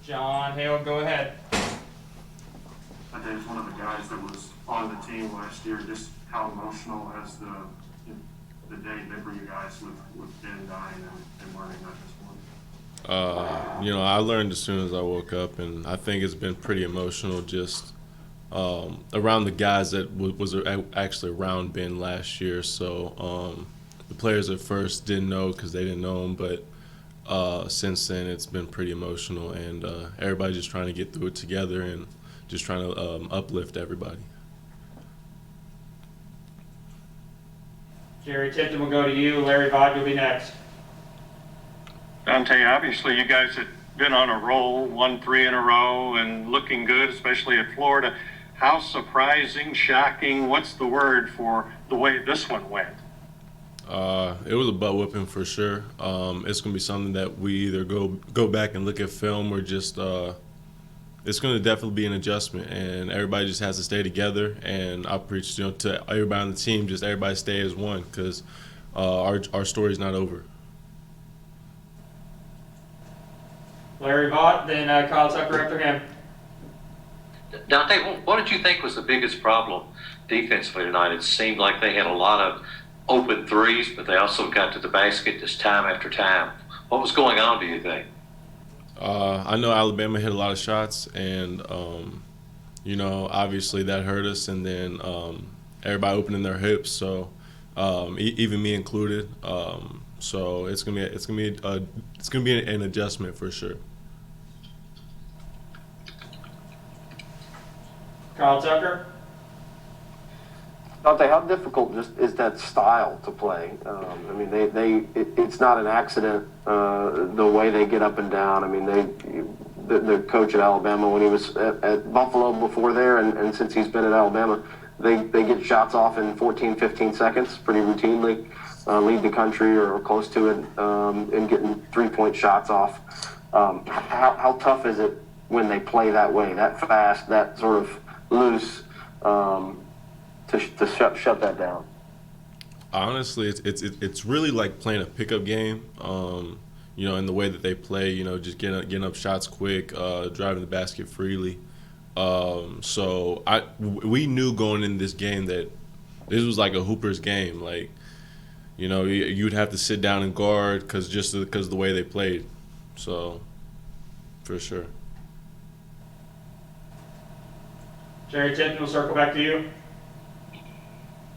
John Hale, go ahead. Dontaie's one of the guys that was on the team last year. Just how emotional has the day been for you guys with Ben dying and learning that this morning? I learned as soon as I woke up, and I think it's been pretty emotional just around the guys that was actually around Ben last year. So the players at first didn't know because they didn't know him, but since then it's been pretty emotional, and everybody just trying to get through it together and just trying to uplift everybody. Jerry Tipton will go to you. Larry Vaught, you'll be next. Dontaie, obviously you guys have been on a roll, won 3 in a row and looking good, especially at Florida. How surprising, shocking, what's the word for the way this one went? It was a butt whipping for sure. It's going to be something that we either go back and look at film, or just it's going to definitely be an adjustment, and everybody just has to stay together. And I preach to everybody on the team, just everybody stay as one, because our story's not over. Larry Vaught, then Kyle Tucker after him. Dontaie, what did you think was the biggest problem defensively tonight? It seemed like they had a lot of open threes, but they also got to the basket just time after time. What was going on, do you think? I know Alabama hit a lot of shots, and obviously that hurt us. And then everybody opening their hips, so even me included. So it's gonna be an adjustment for sure. Kyle Tucker. Dontaie, how difficult just is that style to play? I mean, it's not an accident the way they get up and down. I mean, the coach at Alabama, when he was at Buffalo before there, and since he's been at Alabama, they get shots off in 14, 15 seconds pretty routinely, lead the country or close to it, in getting 3-point shots off. How tough is it when they play that way, that fast, that sort of loose? To shut that down? Honestly, it's really like playing a pickup game. In the way that they play, just getting up shots quick, driving the basket freely. So we knew going in this game that this was like a Hooper's game. Like, you'd have to sit down and guard because of the way they played. So, for sure. Jerry Tipton, we'll circle back to you.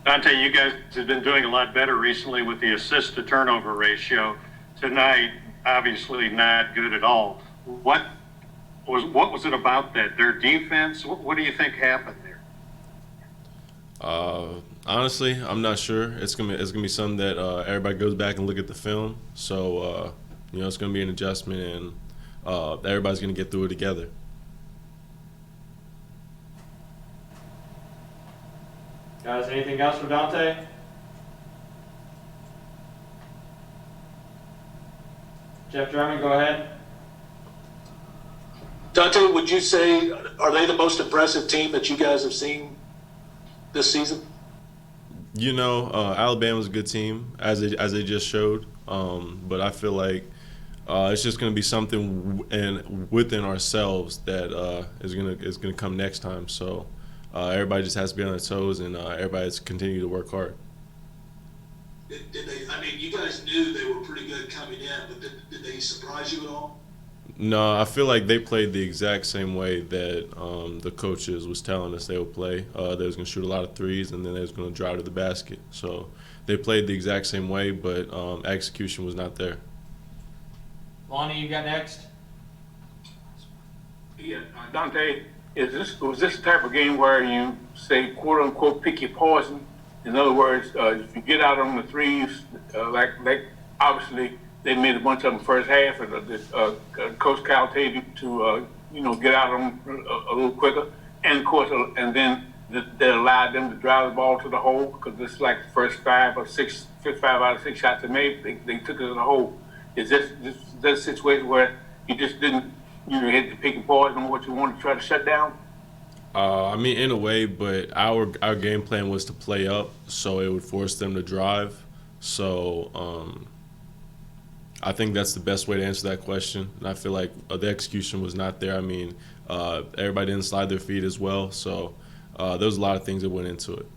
Dontaie, you guys have been doing a lot better recently with the assist to turnover ratio. Tonight, obviously not good at all. What was it about that? Their defense? What do you think happened there? Honestly, I'm not sure. It's gonna be something that everybody goes back and look at the film. So it's gonna be an adjustment, and everybody's gonna get through it together. Guys, anything else for Dontaie? Jeff Drummond, go ahead. Dontaie, would you say, are they the most impressive team that you guys have seen this season? Alabama's a good team, as they just showed. But I feel like it's just going to be something within ourselves that is going to come next time. So everybody just has to be on their toes, and everybody has to continue to work hard. Did they? I mean, you guys knew they were pretty good coming in, but did they surprise you at all? No, I feel like they played the exact same way that the coaches was telling us they would play. They was going to shoot a lot of threes, and then they was going to drive to the basket. So they played the exact same way, but execution was not there. Lonnie, you got next. Yeah, Dontaie, was this the type of game where you say, quote unquote, pick your poison? In other words, if you get out on the threes, like obviously they made a bunch of them first half, and Coach Cal told you to get out on them a little quicker, and of course, and then they allowed them to drive the ball to the hole, because it's like the first 5 out of 6 shots they made, they took it to the hole. Is this a situation where you just didn't hit the pick and pause on what you wanted to try to shut down? In a way, but our game plan was to play up, so it would force them to drive. So I think that's the best way to answer that question. And I feel like the execution was not there. I mean, everybody didn't slide their feet as well. So there was a lot of things that went into it.